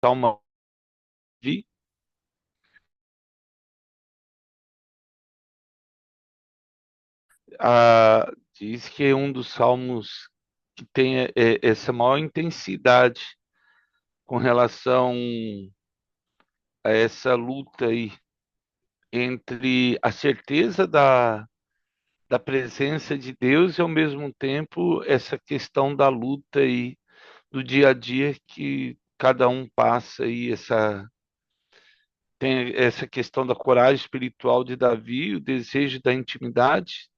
Salmo vi, diz que é um dos salmos que tem essa maior intensidade com relação a essa luta aí entre a certeza da presença de Deus e ao mesmo tempo essa questão da luta aí do dia a dia que cada um passa aí tem essa questão da coragem espiritual de Davi, o desejo da intimidade,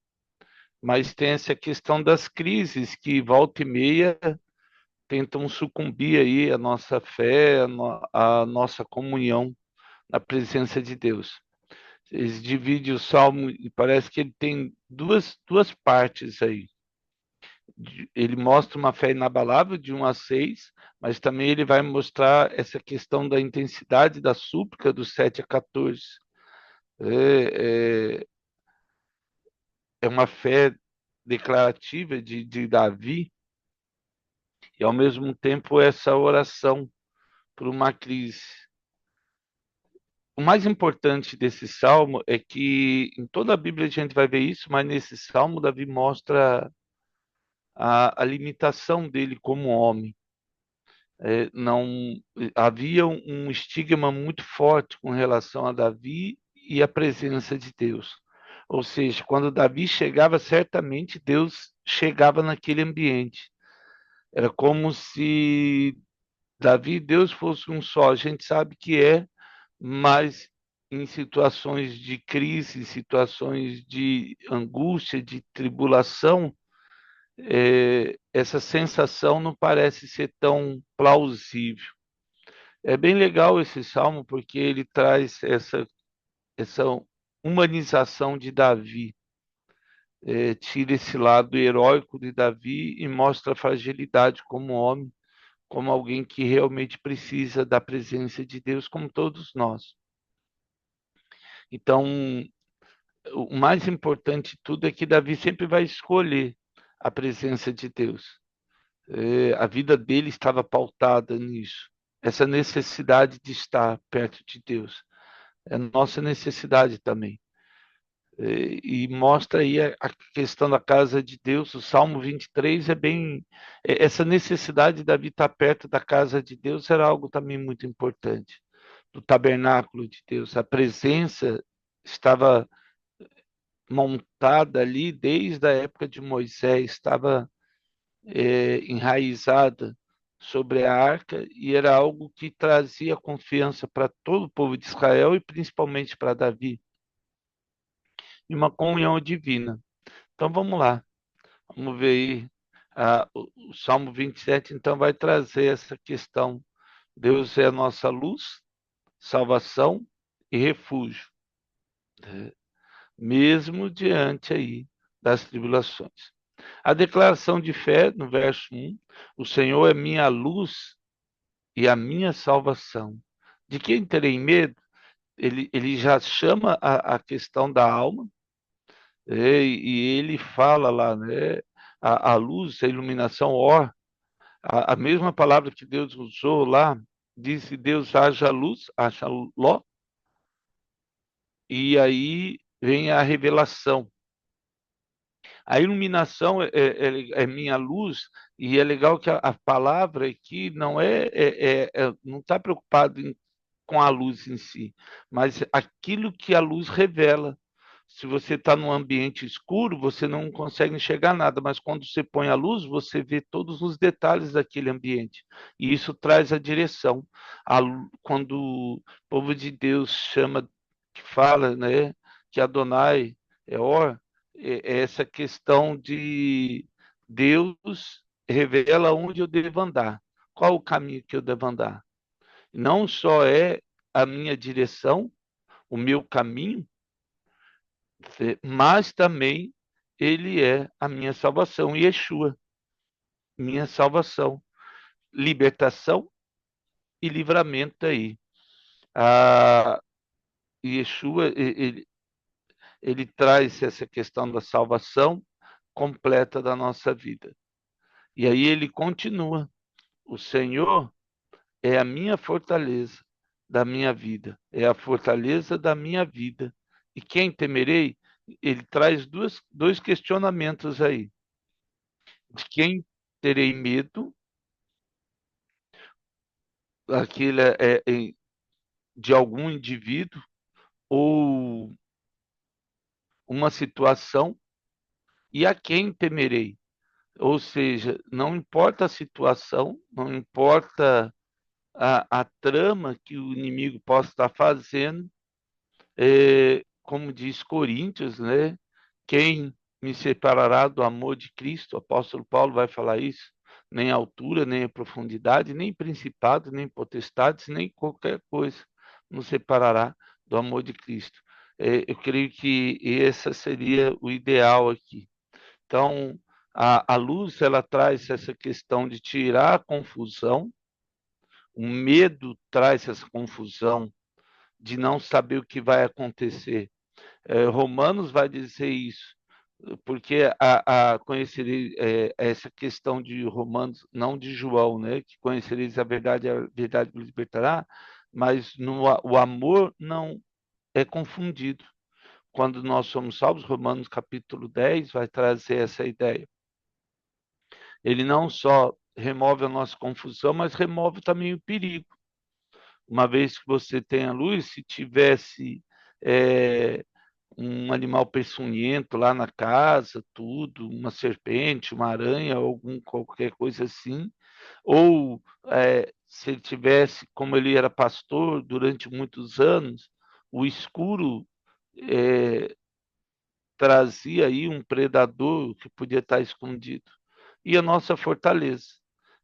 mas tem essa questão das crises que volta e meia tentam sucumbir aí a nossa fé, a nossa comunhão na presença de Deus. Eles dividem o salmo e parece que ele tem duas partes aí. Ele mostra uma fé inabalável de 1 a 6, mas também ele vai mostrar essa questão da intensidade da súplica do 7 a 14. É, é, é uma fé declarativa de Davi e, ao mesmo tempo, essa oração por uma crise. O mais importante desse salmo é que em toda a Bíblia a gente vai ver isso, mas nesse salmo Davi mostra a limitação dele como homem. Não havia um estigma muito forte com relação a Davi e a presença de Deus. Ou seja, quando Davi chegava, certamente Deus chegava naquele ambiente. Era como se Davi e Deus fossem um só. A gente sabe que é, mas em situações de crise, situações de angústia, de tribulação, essa sensação não parece ser tão plausível. É bem legal esse salmo porque ele traz essa humanização de Davi, tira esse lado heróico de Davi e mostra a fragilidade como homem, como alguém que realmente precisa da presença de Deus, como todos nós. Então, o mais importante de tudo é que Davi sempre vai escolher a presença de Deus. A vida dele estava pautada nisso, essa necessidade de estar perto de Deus. É nossa necessidade também. E mostra aí a questão da casa de Deus. O Salmo 23 é bem. Essa necessidade de Davi estar perto da casa de Deus era algo também muito importante. Do tabernáculo de Deus. A presença estava montada ali desde a época de Moisés, estava enraizada sobre a arca e era algo que trazia confiança para todo o povo de Israel e principalmente para Davi, e uma comunhão divina. Então vamos lá, vamos ver aí. O Salmo 27 então vai trazer essa questão. Deus é a nossa luz, salvação e refúgio, né? Mesmo diante aí das tribulações. A declaração de fé, no verso 1, o Senhor é minha luz e a minha salvação. De quem terei medo? Ele já chama a questão da alma, e ele fala lá, né? A luz, a iluminação, or, a mesma palavra que Deus usou lá, disse Deus haja luz, haja ló, e aí vem a revelação. A iluminação é minha luz, e é legal que a palavra aqui não não está preocupado com a luz em si, mas aquilo que a luz revela. Se você está num ambiente escuro, você não consegue enxergar nada, mas quando você põe a luz, você vê todos os detalhes daquele ambiente. E isso traz a direção. Quando o povo de Deus chama, que fala, né, que Adonai é Or, é essa questão de Deus revela onde eu devo andar. Qual o caminho que eu devo andar? Não só é a minha direção, o meu caminho, mas também ele é a minha salvação, Yeshua, minha salvação, libertação e livramento aí. A Yeshua, ele traz essa questão da salvação completa da nossa vida. E aí ele continua, o Senhor é a minha fortaleza da minha vida, é a fortaleza da minha vida. E quem temerei? Ele traz dois questionamentos aí. De quem terei medo? Aquilo de algum indivíduo ou uma situação, e a quem temerei? Ou seja, não importa a situação, não importa a trama que o inimigo possa estar fazendo, como diz Coríntios, né? Quem me separará do amor de Cristo? O apóstolo Paulo vai falar isso. Nem a altura, nem a profundidade, nem principado, nem potestades, nem qualquer coisa nos separará do amor de Cristo. Eu creio que esse seria o ideal aqui. Então, a luz, ela traz essa questão de tirar a confusão, o medo traz essa confusão de não saber o que vai acontecer. Romanos vai dizer isso, porque conhecereis essa questão de Romanos, não de João, né? Que conhecereis a verdade vos libertará, mas o amor não é confundido. Quando nós somos salvos, Romanos capítulo 10 vai trazer essa ideia. Ele não só remove a nossa confusão, mas remove também o perigo. Uma vez que você tem a luz, se tivesse é, um animal peçonhento lá na casa, tudo, uma serpente, uma aranha, qualquer coisa assim, ou se ele tivesse, como ele era pastor durante muitos anos, o escuro é, trazia aí um predador que podia estar escondido. E a nossa fortaleza.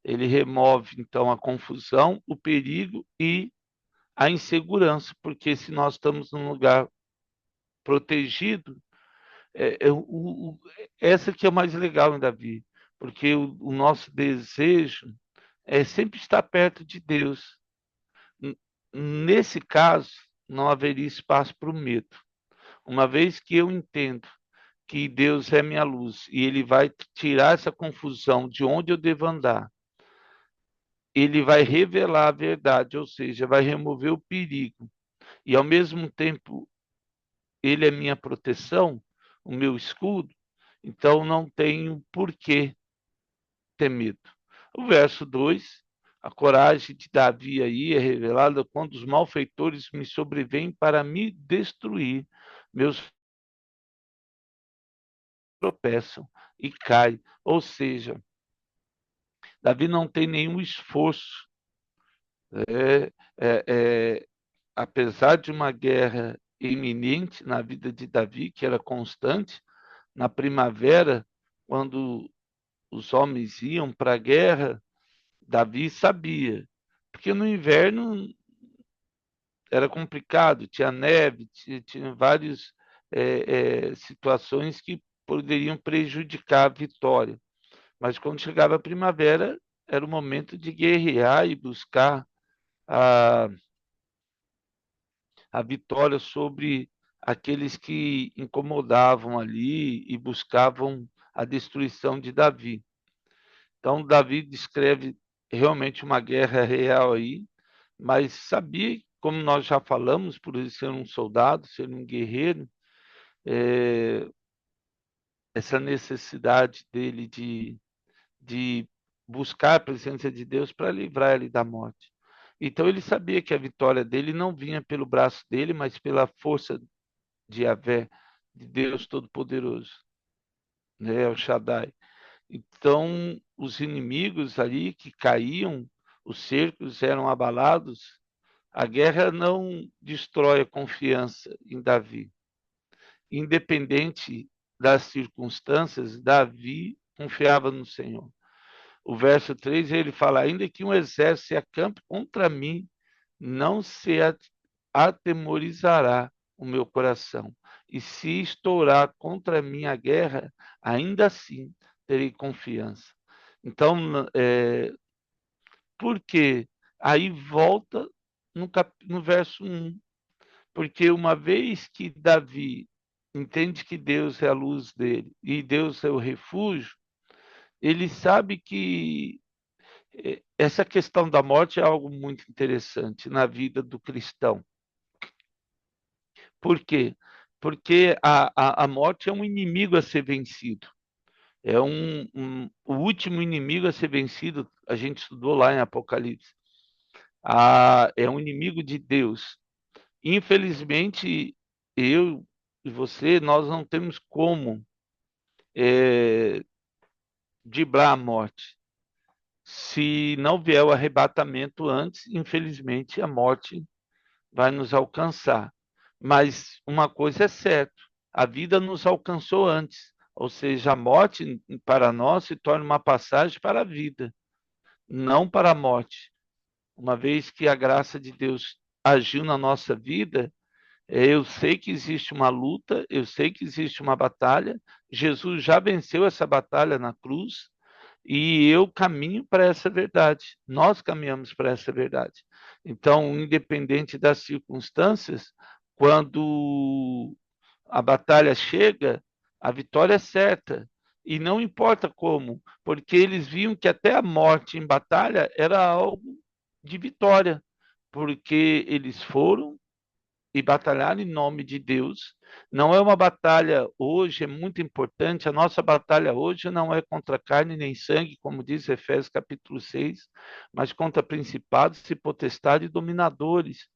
Ele remove, então, a confusão, o perigo e a insegurança, porque se nós estamos num lugar protegido, é, é, o, o- essa que é o mais legal em Davi, porque o nosso desejo é sempre estar perto de Deus. N- Nesse caso, não haveria espaço para o medo. Uma vez que eu entendo que Deus é minha luz e Ele vai tirar essa confusão de onde eu devo andar, Ele vai revelar a verdade, ou seja, vai remover o perigo. E ao mesmo tempo ele é minha proteção, o meu escudo, então não tenho por que ter medo. O verso 2, a coragem de Davi aí é revelada quando os malfeitores me sobrevêm para me destruir. Meus tropeçam e caem. Ou seja, Davi não tem nenhum esforço. É, é, é, apesar de uma guerra iminente na vida de Davi, que era constante, na primavera, quando os homens iam para a guerra, Davi sabia, porque no inverno era complicado, tinha neve, tinha várias situações que poderiam prejudicar a vitória. Mas quando chegava a primavera, era o momento de guerrear e buscar a, a vitória sobre aqueles que incomodavam ali e buscavam a destruição de Davi. Então, Davi descreve realmente uma guerra real aí, mas sabia, como nós já falamos, por ele ser um soldado, ser um guerreiro, é, essa necessidade dele de buscar a presença de Deus para livrar ele da morte. Então, ele sabia que a vitória dele não vinha pelo braço dele, mas pela força de Yahvé, de Deus Todo-Poderoso, né, o Shaddai. Então, os inimigos ali que caíam, os cercos eram abalados, a guerra não destrói a confiança em Davi. Independente das circunstâncias, Davi confiava no Senhor. O verso 3 ele fala: ainda que um exército se acampe contra mim, não se atemorizará o meu coração. E se estourar contra mim a guerra, ainda assim terei confiança. Então, por quê? Aí volta no verso 1. Porque uma vez que Davi entende que Deus é a luz dele e Deus é o refúgio, ele sabe que Essa questão da morte é algo muito interessante na vida do cristão. Por quê? Porque a morte é um inimigo a ser vencido. É o último inimigo a ser vencido. A gente estudou lá em Apocalipse. É um inimigo de Deus. Infelizmente, eu e você, nós não temos como é, driblar a morte. Se não vier o arrebatamento antes, infelizmente, a morte vai nos alcançar. Mas uma coisa é certa, a vida nos alcançou antes, ou seja, a morte para nós se torna uma passagem para a vida, não para a morte. Uma vez que a graça de Deus agiu na nossa vida, eu sei que existe uma luta, eu sei que existe uma batalha. Jesus já venceu essa batalha na cruz e eu caminho para essa verdade. Nós caminhamos para essa verdade. Então, independente das circunstâncias, quando a batalha chega, a vitória é certa. E não importa como, porque eles viam que até a morte em batalha era algo de vitória, porque eles foram e batalhar em nome de Deus. Não é uma batalha hoje, é muito importante. A nossa batalha hoje não é contra carne nem sangue, como diz Efésios capítulo 6, mas contra principados e potestades e dominadores.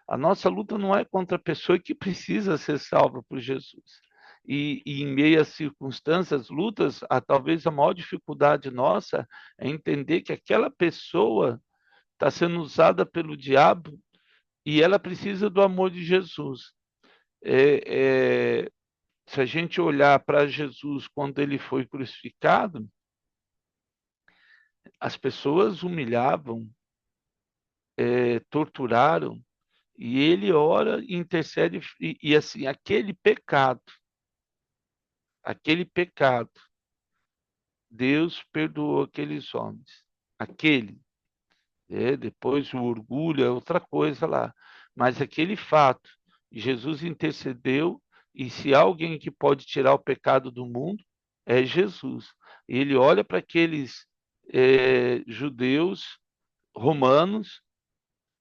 A nossa luta não é contra a pessoa que precisa ser salva por Jesus. E em meio às circunstâncias, lutas, talvez a maior dificuldade nossa é entender que aquela pessoa está sendo usada pelo diabo e ela precisa do amor de Jesus. Se a gente olhar para Jesus quando ele foi crucificado, as pessoas humilhavam, torturaram, e ele ora e intercede, e assim, aquele pecado, Deus perdoou aqueles homens. Aquele, depois o orgulho é outra coisa lá. Mas aquele fato, Jesus intercedeu, e se há alguém que pode tirar o pecado do mundo, é Jesus. Ele olha para aqueles judeus, romanos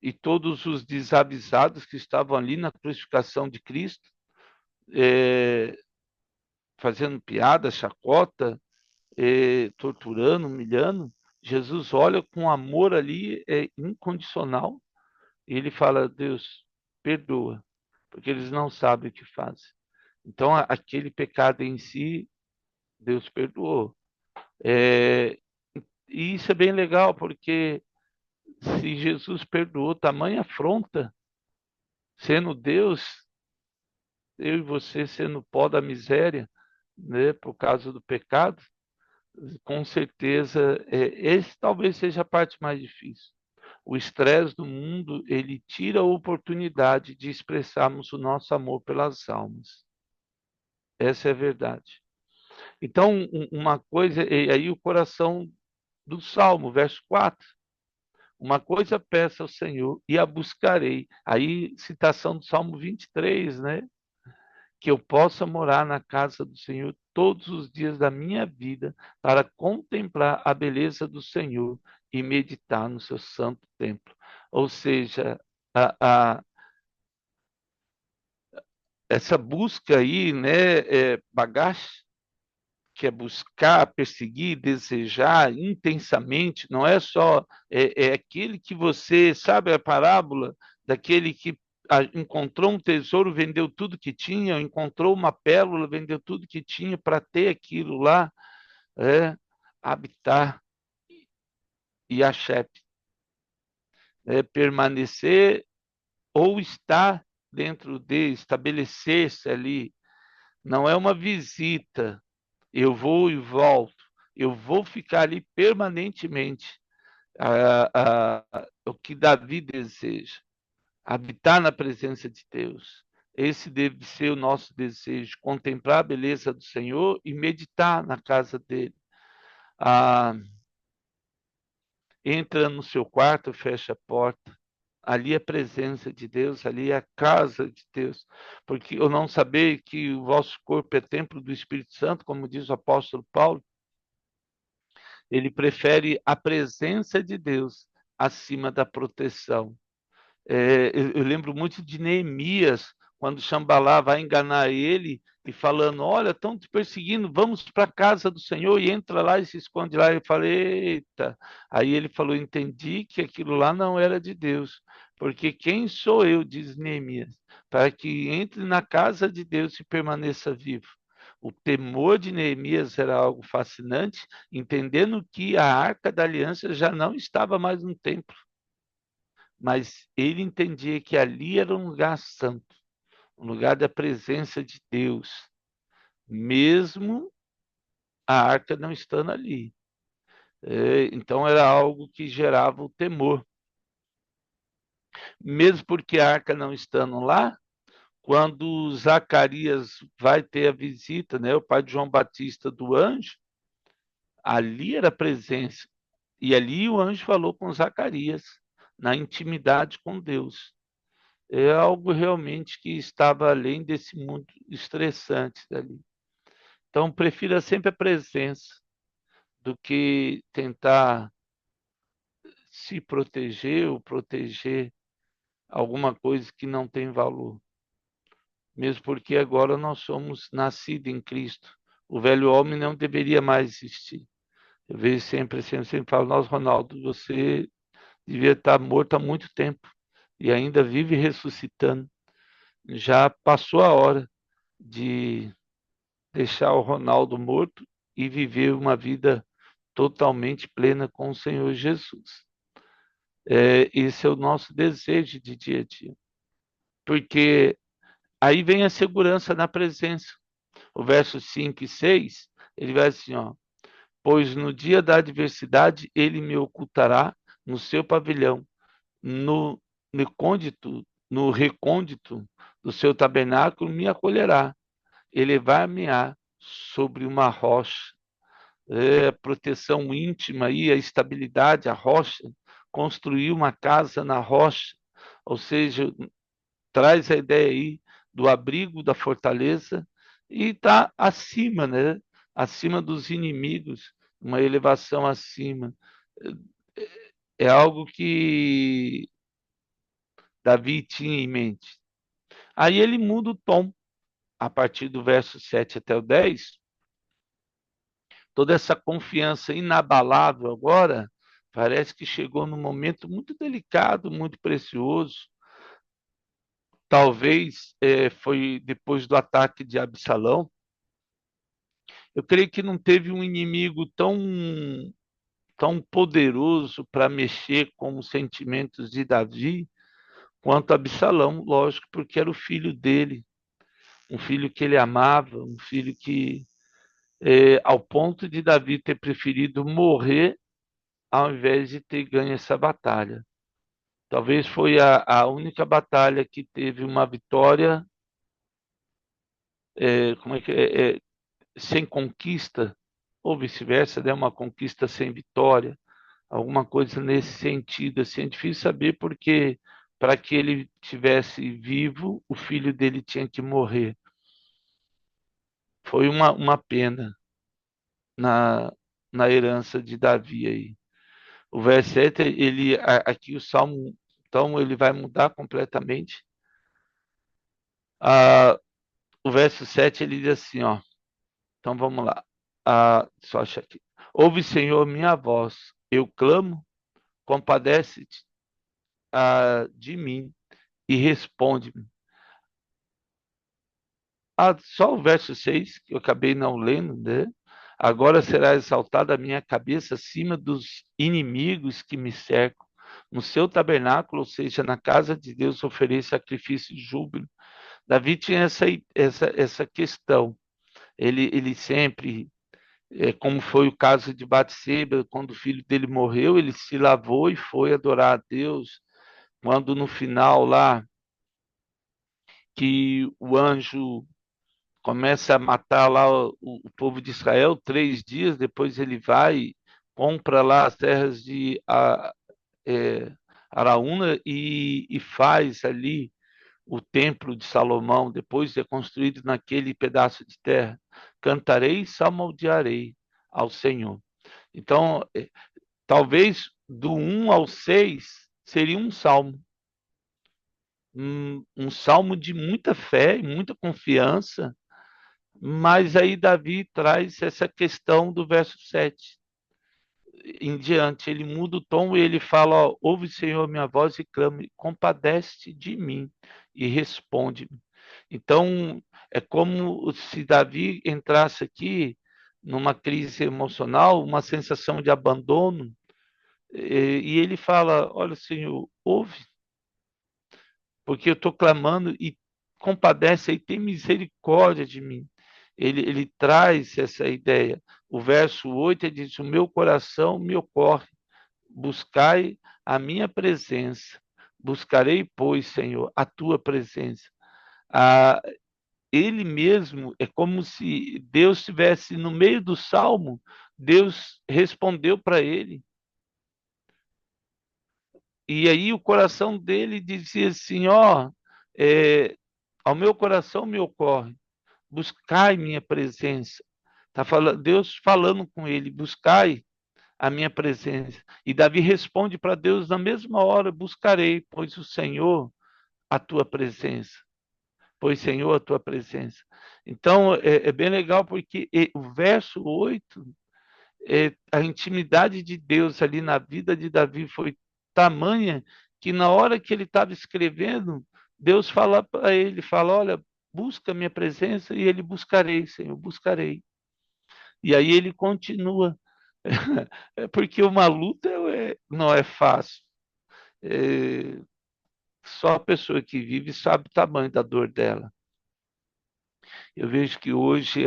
e todos os desavisados que estavam ali na crucificação de Cristo, é, fazendo piada, chacota, torturando, humilhando. Jesus olha com amor ali, incondicional, e ele fala: Deus, perdoa, porque eles não sabem o que fazem. Então, aquele pecado em si, Deus perdoou. É, e isso é bem legal, porque se Jesus perdoou tamanha afronta, sendo Deus, eu e você sendo pó da miséria, né, por causa do pecado, com certeza, esse talvez seja a parte mais difícil. O estresse do mundo, ele tira a oportunidade de expressarmos o nosso amor pelas almas. Essa é a verdade. Então, uma coisa, e aí o coração do Salmo, verso 4. Uma coisa peço ao Senhor e a buscarei. Aí, citação do Salmo 23, né? Que eu possa morar na casa do Senhor todos os dias da minha vida, para contemplar a beleza do Senhor e meditar no seu santo templo. Ou seja, a, a, essa busca aí, né, bagache, que é buscar, perseguir, desejar intensamente, não é só, aquele que você, sabe a parábola daquele que encontrou um tesouro, vendeu tudo que tinha, encontrou uma pérola, vendeu tudo que tinha para ter aquilo lá, habitar e achar, permanecer ou estar dentro de, estabelecer-se ali, não é uma visita, eu vou e volto, eu vou ficar ali permanentemente. O que Davi deseja, habitar na presença de Deus. Esse deve ser o nosso desejo, contemplar a beleza do Senhor e meditar na casa dele. Ah, entra no seu quarto, fecha a porta. Ali é a presença de Deus, ali é a casa de Deus. Porque eu não saber que o vosso corpo é templo do Espírito Santo, como diz o apóstolo Paulo, Ele prefere a presença de Deus acima da proteção. Eu lembro muito de Neemias, quando Sambalá vai enganar ele e falando: Olha, estão te perseguindo, vamos para a casa do Senhor, e entra lá e se esconde lá. Eu falei: Eita. Aí ele falou: Entendi que aquilo lá não era de Deus, porque quem sou eu, diz Neemias, para que entre na casa de Deus e permaneça vivo. O temor de Neemias era algo fascinante, entendendo que a arca da aliança já não estava mais no templo, mas ele entendia que ali era um lugar santo, um lugar da presença de Deus, mesmo a arca não estando ali. Então era algo que gerava o temor. Mesmo porque a arca não estando lá, quando Zacarias vai ter a visita, né, o pai de João Batista do anjo, ali era a presença. E ali o anjo falou com Zacarias, na intimidade com Deus. É algo realmente que estava além desse mundo estressante dali. Então, prefira sempre a presença do que tentar se proteger ou proteger alguma coisa que não tem valor. Mesmo porque agora nós somos nascidos em Cristo. O velho homem não deveria mais existir. Eu vejo sempre falo: Nossa, Ronaldo, você devia estar morto há muito tempo e ainda vive ressuscitando. Já passou a hora de deixar o Ronaldo morto e viver uma vida totalmente plena com o Senhor Jesus. Esse é o nosso desejo de dia a dia, porque aí vem a segurança na presença. O verso 5 e 6, ele vai assim, ó: Pois no dia da adversidade ele me ocultará no seu pavilhão, no recôndito do seu tabernáculo me acolherá. Elevar-me-á sobre uma rocha. Proteção íntima e a estabilidade, a rocha, construir uma casa na rocha, ou seja, traz a ideia aí do abrigo da fortaleza e está acima, né? Acima dos inimigos, uma elevação acima. É algo que Davi tinha em mente. Aí ele muda o tom, a partir do verso 7 até o 10, toda essa confiança inabalável agora, parece que chegou num momento muito delicado, muito precioso. Talvez foi depois do ataque de Absalão. Eu creio que não teve um inimigo tão poderoso para mexer com os sentimentos de Davi quanto Absalão, lógico, porque era o filho dele, um filho que ele amava, um filho que, ao ponto de Davi ter preferido morrer ao invés de ter ganho essa batalha. Talvez foi a única batalha que teve uma vitória, como é que sem conquista, ou vice-versa, né? Uma conquista sem vitória, alguma coisa nesse sentido. Assim, é difícil saber porque para que ele tivesse vivo, o filho dele tinha que morrer. Foi uma pena na, na herança de Davi aí. O verso 7, aqui o Salmo, então ele vai mudar completamente. Ah, o verso 7 ele diz assim, ó. Então vamos lá. Só achar aqui. Ouve, Senhor, minha voz. Eu clamo, compadece-te de mim e responde-me. Só o verso 6 que eu acabei não lendo, né? Agora será exaltada a minha cabeça acima dos inimigos que me cercam. No seu tabernáculo, ou seja, na casa de Deus, ofereça sacrifício de júbilo. Davi tinha essa questão. Ele sempre, como foi o caso de Batseba, quando o filho dele morreu, ele se lavou e foi adorar a Deus. Quando no final lá, que o anjo começa a matar lá o povo de Israel, 3 dias depois ele vai, compra lá as terras de é, Araúna e faz ali o templo de Salomão, depois de construído naquele pedaço de terra. Cantarei e salmodiarei ao Senhor. Então, talvez do 1 ao 6 seria um salmo, um salmo de muita fé e muita confiança, mas aí Davi traz essa questão do verso 7 em diante, ele muda o tom e ele fala, ó, ouve, Senhor, minha voz e clame, compadece de mim e responde-me. Então, é como se Davi entrasse aqui numa crise emocional, uma sensação de abandono, e ele fala, olha, Senhor, ouve, porque eu estou clamando e compadece e tem misericórdia de mim. Ele traz essa ideia. O verso 8 ele diz: o meu coração me ocorre, buscai a minha presença. Buscarei, pois, Senhor, a tua presença. Ah, ele mesmo é como se Deus estivesse no meio do salmo, Deus respondeu para ele. E aí o coração dele dizia assim: ó, ao meu coração me ocorre, buscai minha presença. Tá falando, Deus falando com ele, buscai a minha presença. E Davi responde para Deus na mesma hora: buscarei, pois o Senhor, a tua presença. Pois, Senhor, a tua presença. Então, é bem legal porque o verso 8 a intimidade de Deus ali na vida de Davi foi tamanha que na hora que ele estava escrevendo, Deus fala para ele, fala, olha, busca a minha presença e ele buscarei, Senhor, buscarei. E aí ele continua, porque uma luta não é fácil. É, só a pessoa que vive sabe o tamanho da dor dela. Eu vejo que hoje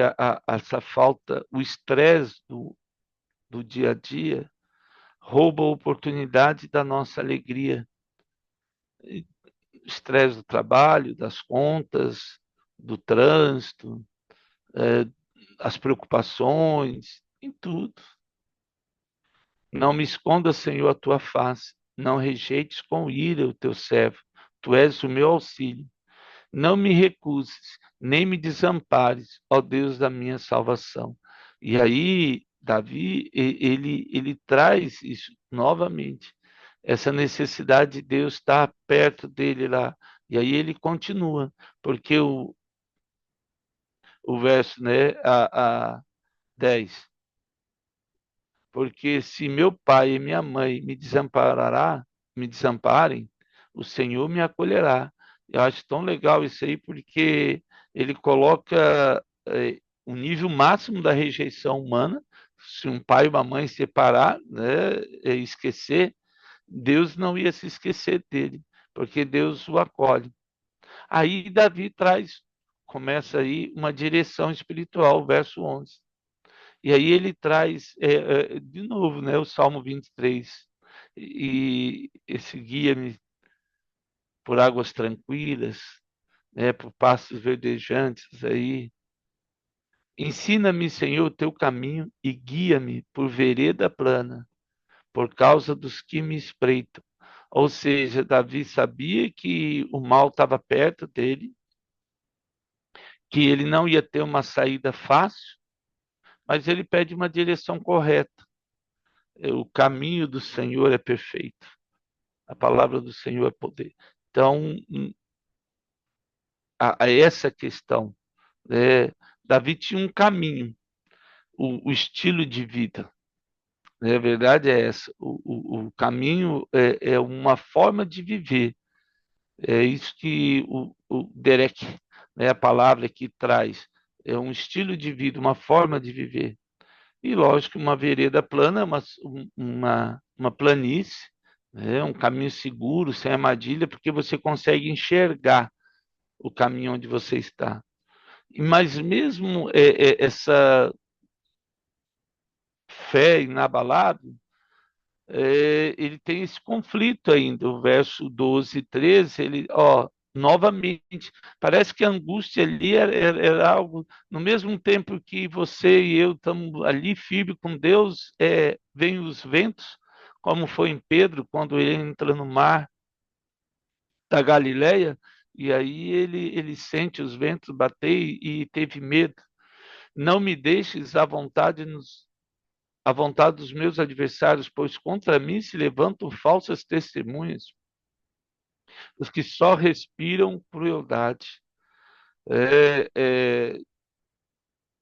essa falta, o estresse do dia a dia, rouba a oportunidade da nossa alegria. Estresse do trabalho, das contas, do trânsito, é, as preocupações, em tudo. Não me esconda, Senhor, a tua face. Não rejeites com ira o teu servo. Tu és o meu auxílio. Não me recuses, nem me desampares, ó Deus da minha salvação. E aí, Davi, ele traz isso novamente, essa necessidade de Deus estar perto dele lá. E aí ele continua, porque o verso, né, a 10, porque se meu pai e minha mãe me desamparem, o Senhor me acolherá. Eu acho tão legal isso aí, porque ele coloca o nível máximo da rejeição humana. Se um pai e uma mãe separar, né, esquecer, Deus não ia se esquecer dele, porque Deus o acolhe. Aí Davi começa aí uma direção espiritual, verso 11. E aí ele traz, de novo, né, o Salmo 23. E esse guia-me por águas tranquilas, né, por pastos verdejantes aí. Ensina-me, Senhor, o teu caminho e guia-me por vereda plana, por causa dos que me espreitam. Ou seja, Davi sabia que o mal estava perto dele, que ele não ia ter uma saída fácil, mas ele pede uma direção correta. O caminho do Senhor é perfeito. A palavra do Senhor é poder. Então, a essa questão, né, Davi tinha um caminho, o estilo de vida. Né, a verdade é essa. O caminho é uma forma de viver. É isso que o Derek, né, a palavra que traz, é um estilo de vida, uma forma de viver. E lógico, uma vereda plana é uma planície, né, um caminho seguro, sem armadilha, porque você consegue enxergar o caminho onde você está. Mas mesmo essa fé inabalável, ele tem esse conflito ainda. O verso 12 e 13, ele, ó, novamente, parece que a angústia ali era algo, no mesmo tempo que você e eu estamos ali firme com Deus, vem os ventos, como foi em Pedro, quando ele entra no mar da Galileia, e aí ele sente os ventos bater e teve medo. Não me deixes à vontade a vontade dos meus adversários, pois contra mim se levantam falsas testemunhas, os que só respiram crueldade. É, é,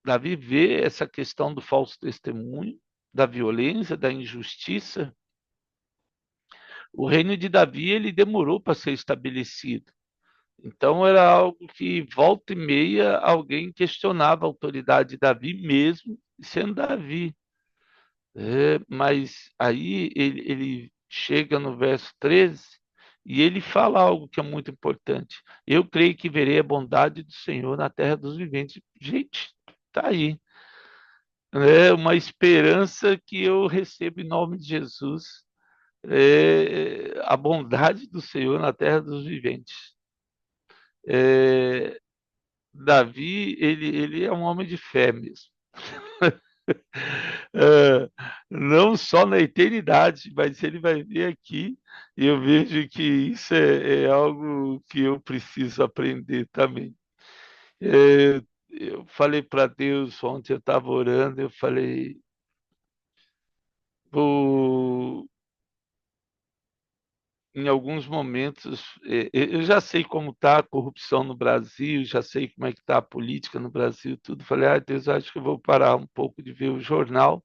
Davi vê essa questão do falso testemunho, da violência, da injustiça. O reino de Davi ele demorou para ser estabelecido. Então era algo que volta e meia alguém questionava a autoridade de Davi mesmo sendo Davi. Mas aí ele chega no verso 13 e ele fala algo que é muito importante. Eu creio que verei a bondade do Senhor na terra dos viventes. Gente, tá aí. É uma esperança que eu recebo em nome de Jesus. A bondade do Senhor na terra dos viventes. É, Davi, ele é um homem de fé mesmo. É, não só na eternidade, mas ele vai vir aqui e eu vejo que isso é algo que eu preciso aprender também. É, eu falei para Deus ontem, eu estava orando, eu falei, vou, em alguns momentos, eu já sei como está a corrupção no Brasil, já sei como é que está a política no Brasil, tudo. Falei, Deus, acho que eu vou parar um pouco de ver o jornal,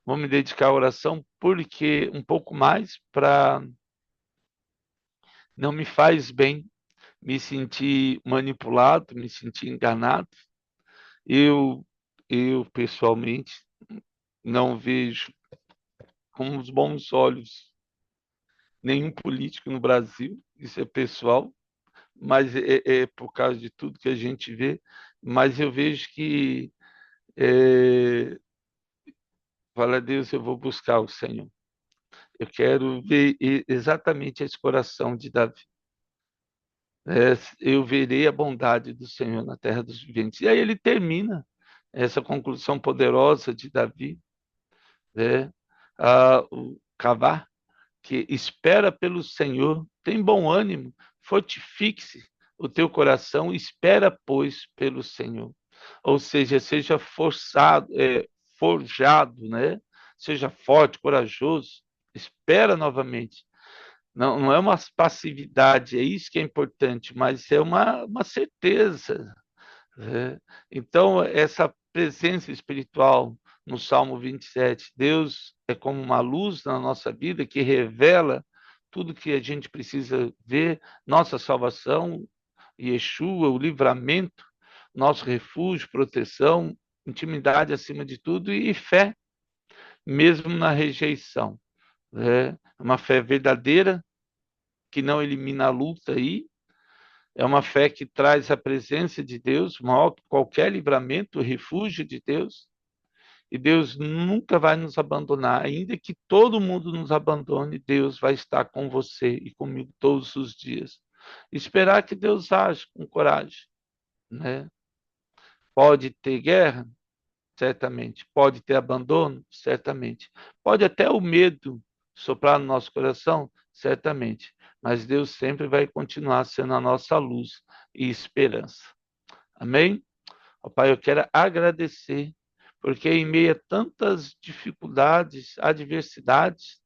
vou me dedicar à oração, porque um pouco mais para não me faz bem me sentir manipulado, me sentir enganado. Eu, eu pessoalmente não vejo com os bons olhos nenhum político no Brasil, isso é pessoal, mas é por causa de tudo que a gente vê, mas eu vejo que, fala Deus, eu vou buscar o Senhor. Eu quero ver exatamente esse coração de Davi. Eu verei a bondade do Senhor na terra dos viventes. E aí ele termina essa conclusão poderosa de Davi, né? O Cavar, que espera pelo Senhor, tem bom ânimo, fortifique-se o teu coração, espera, pois, pelo Senhor. Ou seja, seja forjado, né? Seja forte, corajoso, espera novamente. Não, não é uma passividade, é isso que é importante, mas é uma certeza, né? Então, essa presença espiritual no Salmo 27, Deus é como uma luz na nossa vida que revela tudo que a gente precisa ver, nossa salvação, Yeshua, o livramento, nosso refúgio, proteção, intimidade acima de tudo e fé, mesmo na rejeição, né? Uma fé verdadeira que não elimina a luta aí, é uma fé que traz a presença de Deus, maior que qualquer livramento, o refúgio de Deus. E Deus nunca vai nos abandonar, ainda que todo mundo nos abandone, Deus vai estar com você e comigo todos os dias. Esperar que Deus age com coragem, né? Pode ter guerra, certamente. Pode ter abandono, certamente. Pode até o medo soprar no nosso coração, certamente. Mas Deus sempre vai continuar sendo a nossa luz e esperança. Amém? Ó Pai, eu quero agradecer, porque em meio a tantas dificuldades, adversidades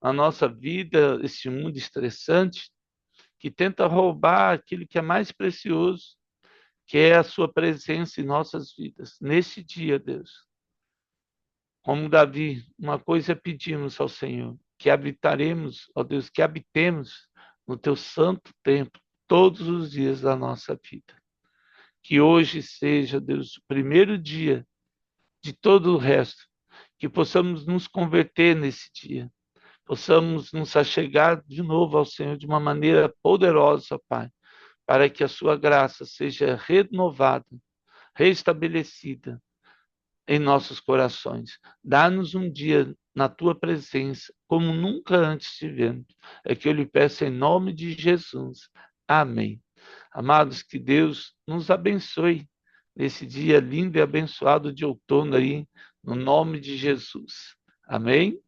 na nossa vida, esse mundo estressante, que tenta roubar aquilo que é mais precioso, que é a sua presença em nossas vidas. Neste dia, Deus, como Davi, uma coisa pedimos ao Senhor, que habitaremos, ó Deus, que habitemos no teu santo templo todos os dias da nossa vida. Que hoje seja, Deus, o primeiro dia de todo o resto, que possamos nos converter nesse dia, possamos nos achegar de novo ao Senhor de uma maneira poderosa, Pai, para que a sua graça seja renovada, restabelecida em nossos corações. Dá-nos um dia na tua presença, como nunca antes tivemos. É que eu lhe peço em nome de Jesus. Amém. Amados, que Deus nos abençoe nesse dia lindo e abençoado de outono aí, no nome de Jesus. Amém?